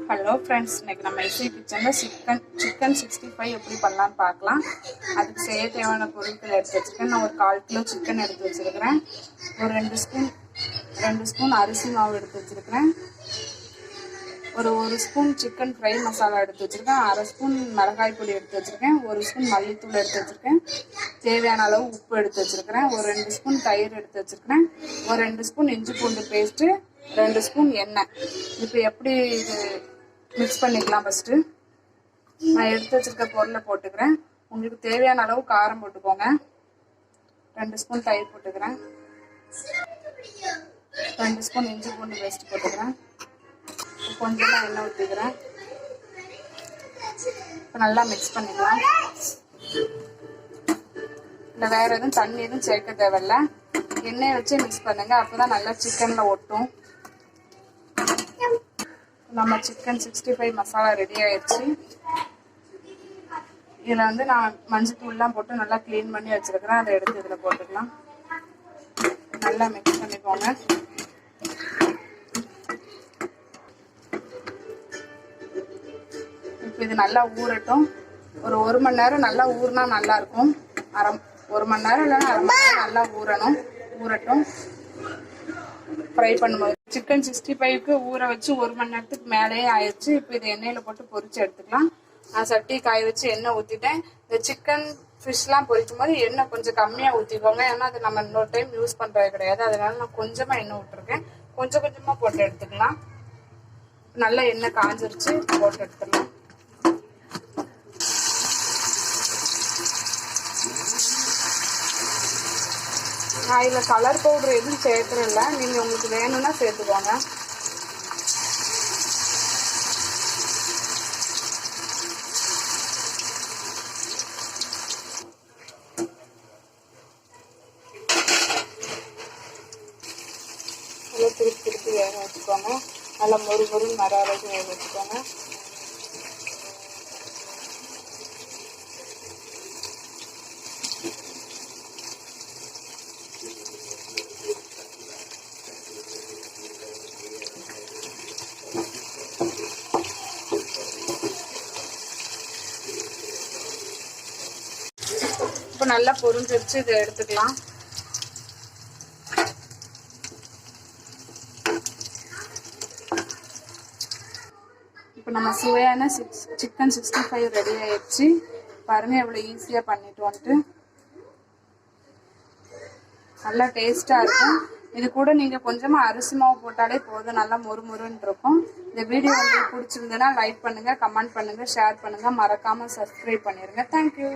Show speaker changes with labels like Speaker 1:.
Speaker 1: Hello friends, இன்னைக்கு நம்ம SI கிச்சனில் சிக்கன் 65 எப்படி பண்ணலான்னு பார்க்கலாம். அதுக்கு செய்ய தேவையான பொருட்கள் எடுத்து வச்சுருக்கேன். நான் ஒரு 1/4 கிலோ சிக்கன் எடுத்து வச்சுருக்கிறேன். ஒரு 2 ஸ்பூன் அரிசி மாவு எடுத்து வச்சுருக்கிறேன். ஒரு ஸ்பூன் சிக்கன் ஃப்ரை மசாலா எடுத்து வச்சுருக்கேன். 1/2 ஸ்பூன் மிளகாய் பொடி எடுத்து வச்சுருக்கேன். 1 ஸ்பூன் மல்லித்தூள் எடுத்து வச்சுருக்கேன். தேவையான அளவு உப்பு எடுத்து வச்சுருக்கிறேன். ஒரு 2 ஸ்பூன் தயிர் எடுத்து வச்சுருக்கிறேன். ஒரு 2 ஸ்பூன் இஞ்சி பூண்டு பேஸ்ட்டு, 2 ஸ்பூன் எண்ணெய். இப்போ எப்படி இது மிக்ஸ் பண்ணிக்கலாம்? ஃபஸ்ட்டு நான் எடுத்து வச்சுருக்க பொருளை போட்டுக்கிறேன். உங்களுக்கு தேவையான அளவு காரம் போட்டுக்கோங்க. 2 ஸ்பூன் தயிர் போட்டுக்கிறேன். 2 ஸ்பூன் இஞ்சி பூண்டு பேஸ்ட் போட்டுக்கிறேன். கொஞ்சமாக எண்ணெய் ஊற்றிக்கிறேன். இப்போ நல்லா மிக்ஸ் பண்ணிக்கலாம். இல்லை வேறு எதுவும் தண்ணி எதுவும் சேர்க்க தேவையில்ல. எண்ணெயை வச்சு மிக்ஸ் பண்ணுங்கள். அப்போ தான் நல்லா சிக்கனில் ஒட்டும். நம்ம சிக்கன் 65 மசாலா ரெடி ஆயிடுச்சு. இதில் நான் மஞ்சத்தூள்லாம் போட்டு நல்லா க்ளீன் பண்ணி வச்சுருக்கிறேன். அதை எடுத்து இதில் போட்டுக்கலாம். நல்லா மிக்ஸ் பண்ணிக்கோங்க. இப்போ இது நல்லா ஊறட்டும். ஒரு 1 மணி நேரம் நல்லா ஊறினா நல்லாயிருக்கும். 1 மணி நேரம் இல்லைன்னா 1/2 மணி நேரம் நல்லா ஊறட்டும். ஃப்ரை பண்ணும்போது சிக்கன் 65க்கு ஊற வச்சு 1 மணி நேரத்துக்கு மேலேயே ஆயிடுச்சு. இப்போ இதை எண்ணெயில் போட்டு பொரிச்சு எடுத்துக்கலாம். நான் சட்டி காய வச்சு எண்ணெய் ஊற்றிட்டேன். இந்த சிக்கன் ஃபிஷ்லாம் பொரிக்கும் போது எண்ணெய் கொஞ்சம் கம்மியாக ஊற்றிக்கோங்க. ஏன்னா அது நம்ம இன்னொரு டைம் யூஸ் பண்ணுறது கிடையாது. அதனால நான் கொஞ்சமாக எண்ணெய் விட்டுருக்கேன். கொஞ்சமாக போட்டு எடுத்துக்கலாம். நல்லா எண்ணெய் காஞ்சிருச்சு, போட்டு எடுத்துக்கலாம். நான் இதில் கலர் பவுடர் எதுவும் சேர்த்துறதில்ல. நீங்கள் உங்களுக்கு வேணும்னா சேர்த்துக்கோங்க. நல்லா திருப்பி வேக வச்சுக்கோங்க. நல்லா மொறுன்னு வர வரைக்கும் வேக வச்சுக்கோங்க. இப்போ நல்லா பொரிஞ்சிருச்சு. இதை எடுத்துக்கலாம். இப்போ நம்ம சுவையான சிக்கன் 65 ரெடி ஆயிடுச்சு. பாருங்கள் எவ்வளோ ஈஸியாக பண்ணிட்டு நல்லா டேஸ்ட்டாக இருக்கும். இது கூட நீங்கள் கொஞ்சமாக அரிசி மாவு போட்டாலே போதும். நல்லா மொறுன்னு இருக்கும். இந்த வீடியோ உங்களுக்கு பிடிச்சிருந்ததுன்னா லைக் பண்ணுங்கள், கமெண்ட் பண்ணுங்கள், ஷேர் பண்ணுங்கள். மறக்காமல் சப்ஸ்கிரைப் பண்ணிடுங்க. தேங்க்யூ.